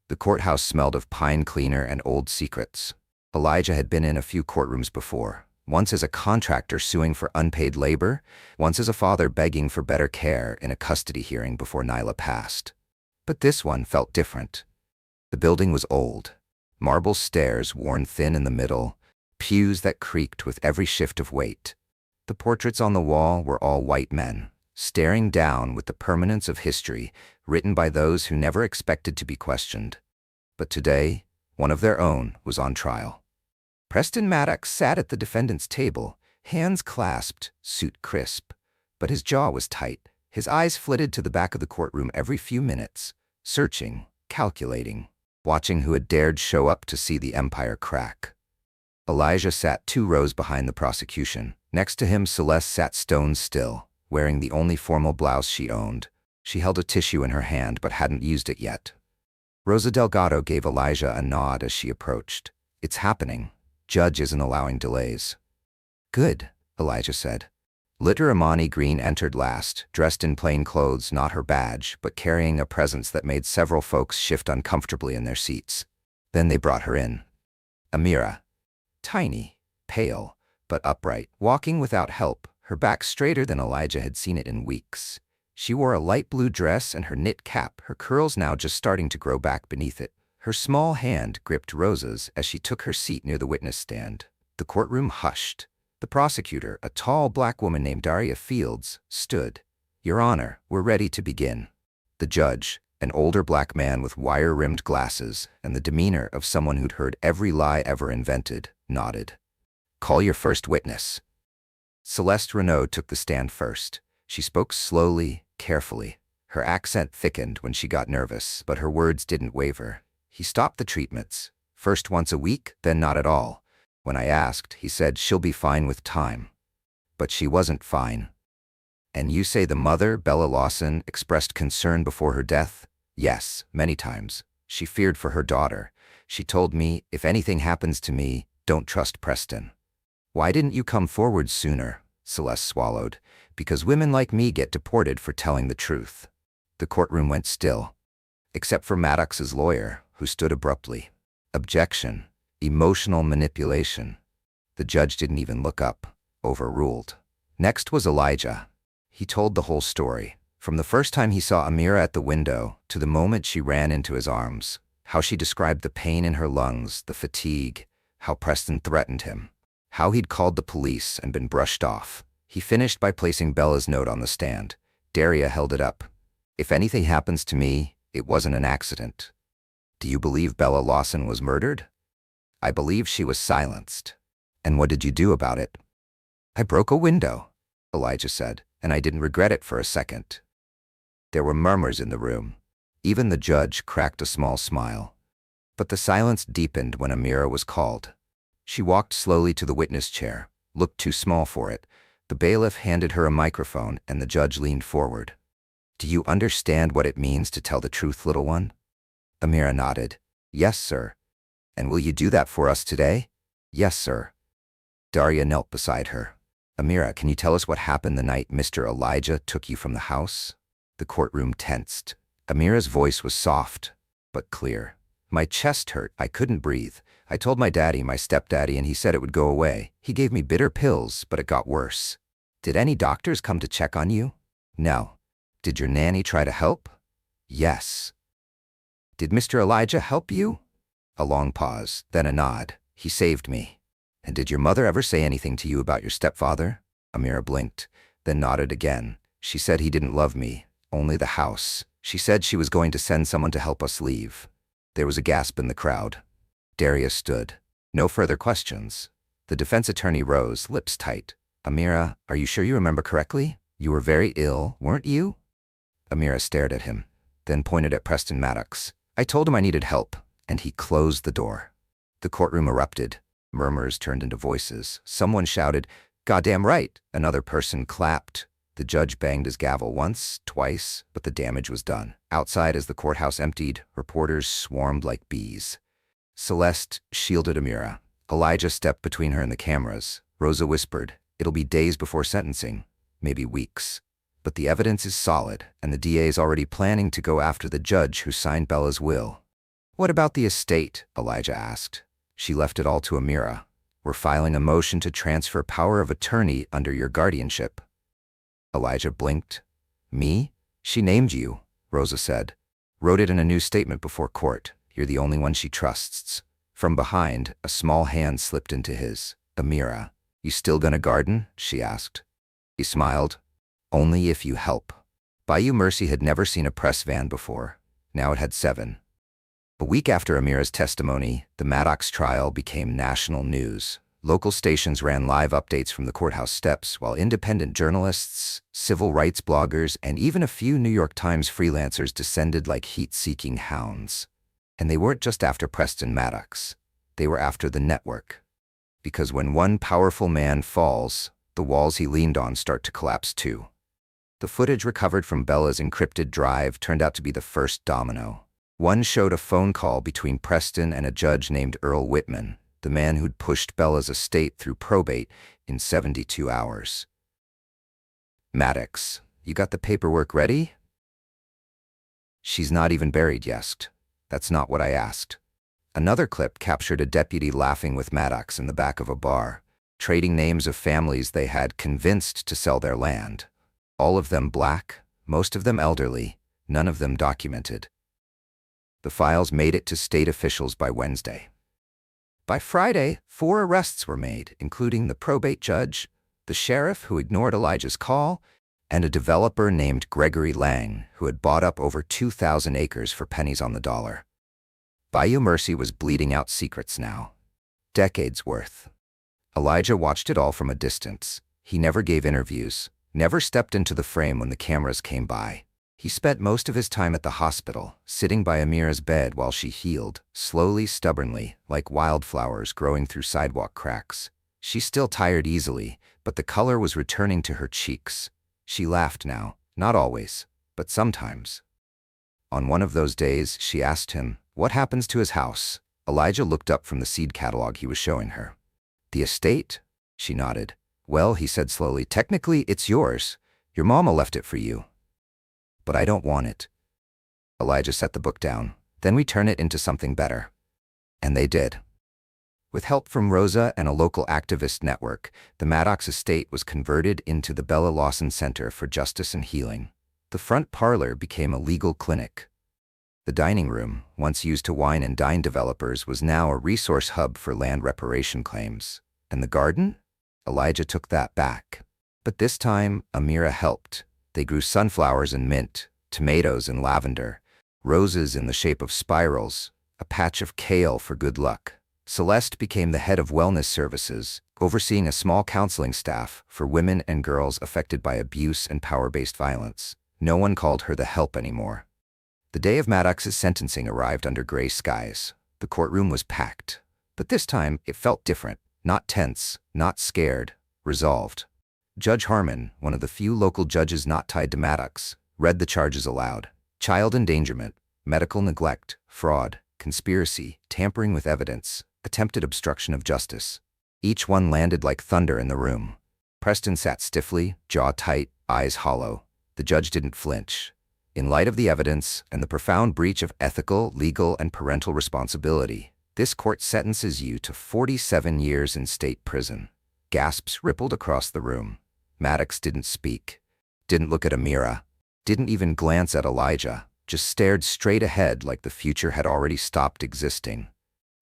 The courthouse smelled of pine cleaner and old secrets. Elijah had been in a few courtrooms before, once as a contractor suing for unpaid labor, once as a father begging for better care in a custody hearing before Nyla passed. But this one felt different. The building was old. Marble stairs worn thin in the middle, pews that creaked with every shift of weight. The portraits on the wall were all white men, staring down with the permanence of history, written by those who never expected to be questioned. But today, one of their own was on trial. Preston Maddox sat at the defendant's table, hands clasped, suit crisp. But his jaw was tight. His eyes flitted to the back of the courtroom every few minutes, searching, calculating. watching who had dared show up to see the empire crack. Elijah sat 2 rows behind the prosecution. Next to him, Celeste sat stone still, wearing the only formal blouse she owned. She held a tissue in her hand but hadn't used it yet. Rosa Delgado gave Elijah a nod as she approached. "It's happening. Judge isn't allowing delays." "Good," Elijah said. Litter Imani Green entered last, dressed in plain clothes, not her badge, but carrying a presence that made several folks shift uncomfortably in their seats. Then they brought her in. Amira. Tiny, pale, but upright, walking without help, her back straighter than Elijah had seen it in weeks. She wore a light blue dress and her knit cap, her curls now just starting to grow back beneath it. Her small hand gripped Rosa's as she took her seat near the witness stand. The courtroom hushed. The prosecutor, a tall black woman named Daria Fields, stood. "Your Honor, we're ready to begin." The judge, an older black man with wire-rimmed glasses and the demeanor of someone who'd heard every lie ever invented, nodded. "Call your first witness." Celeste Renaud took the stand first. She spoke slowly, carefully. Her accent thickened when she got nervous, but her words didn't waver. "He stopped the treatments. First once a week, then not at all. When I asked, he said she'll be fine with time. But she wasn't fine." "And you say the mother, Bella Lawson, expressed concern before her death?" "Yes, many times. She feared for her daughter. She told me, if anything happens to me, don't trust Preston." "Why didn't you come forward sooner?" Celeste swallowed. "Because women like me get deported for telling the truth." The courtroom went still, except for Maddox's lawyer, who stood abruptly. "Objection. Emotional manipulation." The judge didn't even look up. Overruled. Next was Elijah. He told the whole story, from the first time he saw Amira at the window to the moment she ran into his arms, how she described the pain in her lungs, the fatigue, how Preston threatened him, how he'd called the police and been brushed off. He finished by placing Bella's note on the stand. Daria held it up. "If anything happens to me, it wasn't an accident." "Do you believe Bella Lawson was murdered?" "I believe she was silenced." "And what did you do about it?" "I broke a window," Elijah said, "and I didn't regret it for a second." There were murmurs in the room. Even the judge cracked a small smile. But the silence deepened when Amira was called. She walked slowly to the witness chair, looked too small for it. The bailiff handed her a microphone and the judge leaned forward. "Do you understand what it means to tell the truth, little one?" Amira nodded. "Yes, sir." "And will you do that for us today?" "Yes, sir." Daria knelt beside her. "Amira, can you tell us what happened the night Mr. Elijah took you from the house?" The courtroom tensed. Amira's voice was soft, but clear. "My chest hurt. I couldn't breathe. I told my daddy, my stepdaddy, and he said it would go away. He gave me bitter pills, but it got worse." "Did any doctors come to check on you?" "No." "Did your nanny try to help?" "Yes." "Did Mr. Elijah help you?" A long pause, then a nod. "He saved me." "And did your mother ever say anything to you about your stepfather?" Amira blinked, then nodded again. "She said he didn't love me, only the house. She said she was going to send someone to help us leave." There was a gasp in the crowd. Daria stood. No further questions. The defense attorney rose, lips tight. "Amira, are you sure you remember correctly? You were very ill, weren't you?" Amira stared at him, then pointed at Preston Maddox. "I told him I needed help, and he closed the door." The courtroom erupted. Murmurs turned into voices. Someone shouted, "Goddamn right!" Another person clapped. The judge banged his gavel once, twice, but the damage was done. Outside, as the courthouse emptied, reporters swarmed like bees. Celeste shielded Amira. Elijah stepped between her and the cameras. Rosa whispered, "It'll be days before sentencing, maybe weeks. But the evidence is solid, and the DA is already planning to go after the judge who signed Bella's will." "What about the estate?" Elijah asked. She left it all to Amira. "We're filing a motion to transfer power of attorney under your guardianship." Elijah blinked. "Me? She named you," Rosa said. "Wrote it in a new statement before court. You're the only one she trusts." From behind, a small hand slipped into his. "Amira, you still gonna garden?" she asked. He smiled. "Only if you help." Bayou Mercy had never seen a press van before. Now it had 7. A week after Amira's testimony, the Maddox trial became national news. Local stations ran live updates from the courthouse steps, while independent journalists, civil rights bloggers, and even a few New York Times freelancers descended like heat-seeking hounds. And they weren't just after Preston Maddox. They were after the network. Because when one powerful man falls, the walls he leaned on start to collapse too. The footage recovered from Bella's encrypted drive turned out to be the first domino. One showed a phone call between Preston and a judge named Earl Whitman, the man who'd pushed Bella's estate through probate in 72 hours. "Maddox, you got the paperwork ready?" "She's not even buried yet. That's not what I asked." Another clip captured a deputy laughing with Maddox in the back of a bar, trading names of families they had convinced to sell their land. All of them black, most of them elderly, none of them documented. The files made it to state officials by Wednesday. By Friday, 4 arrests were made, including the probate judge, the sheriff who ignored Elijah's call, and a developer named Gregory Lang, who had bought up over 2,000 acres for pennies on the dollar. Bayou Mercy was bleeding out secrets now. Decades worth. Elijah watched it all from a distance. He never gave interviews, never stepped into the frame when the cameras came by. He spent most of his time at the hospital, sitting by Amira's bed while she healed, slowly, stubbornly, like wildflowers growing through sidewalk cracks. She still tired easily, but the color was returning to her cheeks. She laughed now, not always, but sometimes. On one of those days, she asked him, "What happens to his house?" Elijah looked up from the seed catalog he was showing her. "The estate?" She nodded. "Well," he said slowly, "technically it's yours. Your mama left it for you. But I don't want it." Elijah set the book down. "Then we turn it into something better." And they did. With help from Rosa and a local activist network, the Maddox estate was converted into the Bella Lawson Center for Justice and Healing. The front parlor became a legal clinic. The dining room, once used to wine and dine developers, was now a resource hub for land reparation claims. And the garden? Elijah took that back. But this time, Amira helped. They grew sunflowers and mint, tomatoes and lavender, roses in the shape of spirals, a patch of kale for good luck. Celeste became the head of wellness services, overseeing a small counseling staff for women and girls affected by abuse and power-based violence. No one called her the help anymore. The day of Maddox's sentencing arrived under gray skies. The courtroom was packed. But this time, it felt different. Not tense, not scared, resolved. Judge Harmon, one of the few local judges not tied to Maddox, read the charges aloud. Child endangerment, medical neglect, fraud, conspiracy, tampering with evidence, attempted obstruction of justice. Each one landed like thunder in the room. Preston sat stiffly, jaw tight, eyes hollow. The judge didn't flinch. In light of the evidence and the profound breach of ethical, legal, and parental responsibility, this court sentences you to 47 years in state prison. Gasps rippled across the room. Maddox didn't speak, didn't look at Amira, didn't even glance at Elijah, just stared straight ahead like the future had already stopped existing.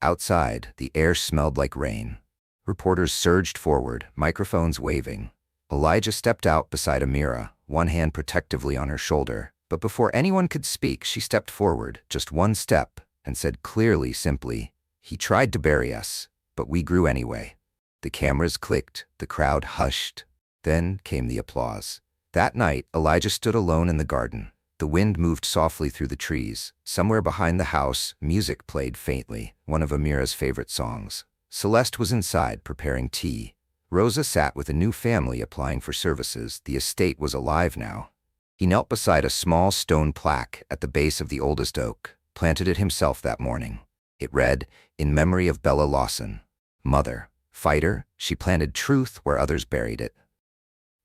Outside, the air smelled like rain. Reporters surged forward, microphones waving. Elijah stepped out beside Amira, one hand protectively on her shoulder. But before anyone could speak, she stepped forward, just one step, and said clearly, simply, "He tried to bury us, but we grew anyway." The cameras clicked, the crowd hushed. Then came the applause. That night, Elijah stood alone in the garden. The wind moved softly through the trees. Somewhere behind the house, music played faintly, one of Amira's favorite songs. Celeste was inside, preparing tea. Rosa sat with a new family applying for services. The estate was alive now. He knelt beside a small stone plaque at the base of the oldest oak, planted it himself that morning. It read, "In memory of Bella Lawson. Mother, fighter, she planted truth where others buried it."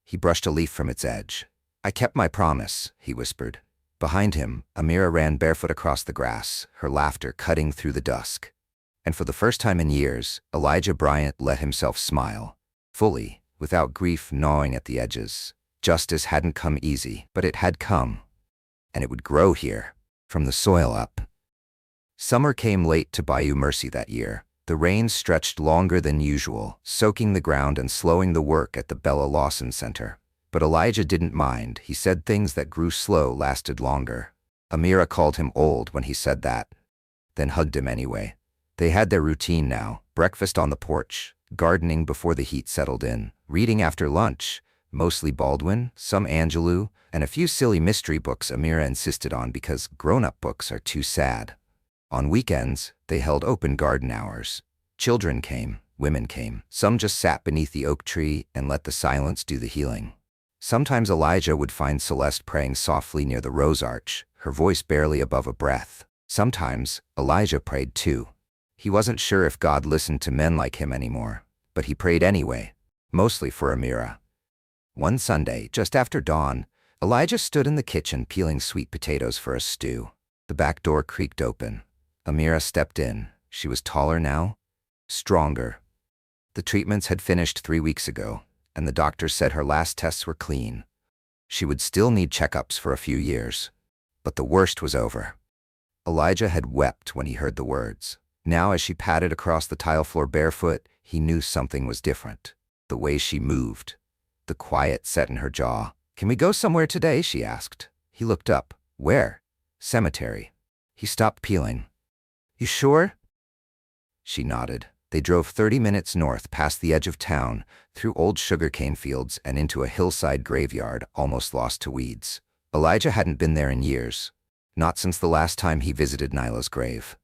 He brushed a leaf from its edge. "I kept my promise," he whispered. Behind him, Amira ran barefoot across the grass, her laughter cutting through the dusk. And for the first time in years, Elijah Bryant let himself smile. Fully, without grief gnawing at the edges. Justice hadn't come easy, but it had come. And it would grow here, from the soil up. Summer came late to Bayou Mercy that year. The rains stretched longer than usual, soaking the ground and slowing the work at the Bella Lawson Center. But Elijah didn't mind. He said things that grew slow lasted longer. Amira called him old when he said that, then hugged him anyway. They had their routine now, breakfast on the porch, gardening before the heat settled in, reading after lunch, mostly Baldwin, some Angelou, and a few silly mystery books Amira insisted on because grown-up books are too sad. On weekends, they held open garden hours. Children came, women came. Some just sat beneath the oak tree and let the silence do the healing. Sometimes Elijah would find Celeste praying softly near the rose arch, her voice barely above a breath. Sometimes, Elijah prayed too. He wasn't sure if God listened to men like him anymore, but he prayed anyway, mostly for Amira. One Sunday, just after dawn, Elijah stood in the kitchen peeling sweet potatoes for a stew. The back door creaked open. Amira stepped in. She was taller now, stronger. The treatments had finished 3 weeks ago, and the doctor said her last tests were clean. She would still need checkups for a few years, but the worst was over. Elijah had wept when he heard the words. Now, as she padded across the tile floor barefoot, he knew something was different. The way she moved, the quiet set in her jaw. "Can we go somewhere today?" she asked. He looked up. "Where?" "Cemetery." He stopped peeling. "You sure?" She nodded. They drove 30 minutes north past the edge of town, through old sugarcane fields and into a hillside graveyard almost lost to weeds. Elijah hadn't been there in years, not since the last time he visited Nyla's grave.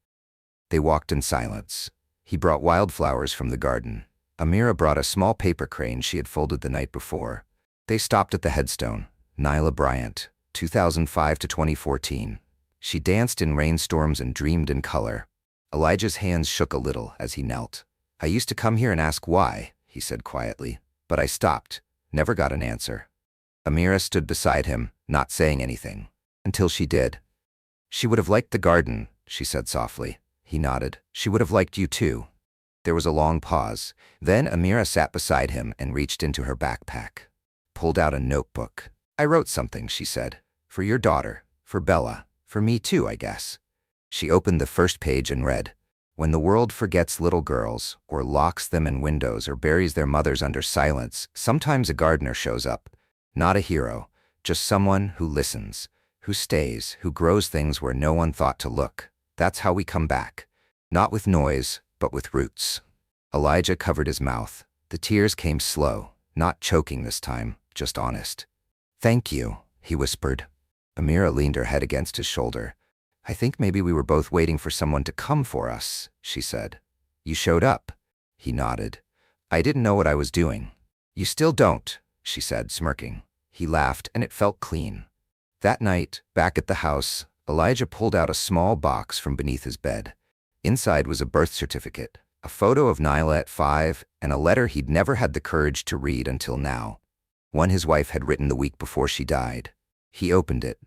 They walked in silence. He brought wildflowers from the garden. Amira brought a small paper crane she had folded the night before. They stopped at the headstone. Nyla Bryant, 2005 to 2014. She danced in rainstorms and dreamed in color. Elijah's hands shook a little as he knelt. "I used to come here and ask why," he said quietly, "but I stopped, never got an answer." Amira stood beside him, not saying anything, until she did. "She would have liked the garden," she said softly. He nodded. "She would have liked you too." There was a long pause. Then Amira sat beside him and reached into her backpack. Pulled out a notebook. "I wrote something," she said. "For your daughter, for Bella, for me too, I guess." She opened the first page and read, "When the world forgets little girls, or locks them in windows or buries their mothers under silence, sometimes a gardener shows up. Not a hero, just someone who listens, who stays, who grows things where no one thought to look. That's how we come back. Not with noise, but with roots." Elijah covered his mouth. The tears came slow, not choking this time, just honest. "Thank you," he whispered. Amira leaned her head against his shoulder. "I think maybe we were both waiting for someone to come for us," she said. "You showed up." He nodded. "I didn't know what I was doing." "You still don't," she said, smirking. He laughed, and it felt clean. That night, back at the house, Elijah pulled out a small box from beneath his bed. Inside was a birth certificate, a photo of Nyla at 5, and a letter he'd never had the courage to read until now. One his wife had written the week before she died. He opened it.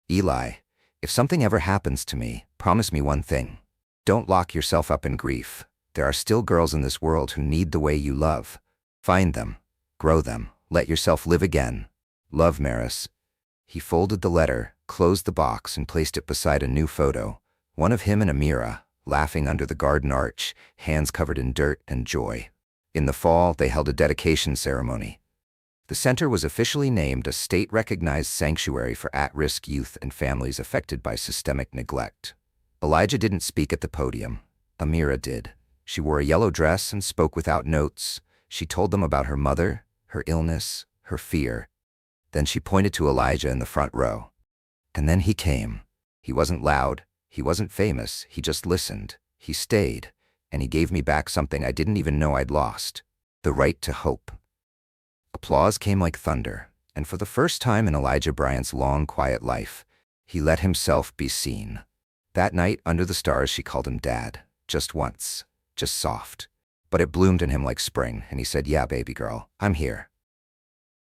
"Eli, if something ever happens to me, promise me one thing. Don't lock yourself up in grief. There are still girls in this world who need the way you love. Find them, grow them, let yourself live again. Love, Maris." He folded the letter, closed the box, and placed it beside a new photo, one of him and Amira, laughing under the garden arch, hands covered in dirt and joy. In the fall, they held a dedication ceremony. The center was officially named a state-recognized sanctuary for at-risk youth and families affected by systemic neglect. Elijah didn't speak at the podium. Amira did. She wore a yellow dress and spoke without notes. She told them about her mother, her illness, her fear. Then she pointed to Elijah in the front row. And then he came. He wasn't loud. He wasn't famous. He just listened. He stayed. And he gave me back something I didn't even know I'd lost. The right to hope. Applause came like thunder, and for the first time in Elijah Bryant's long, quiet life, he let himself be seen. That night, under the stars, she called him Dad. Just once. Just soft. But it bloomed in him like spring, and he said, "Yeah, baby girl, I'm here."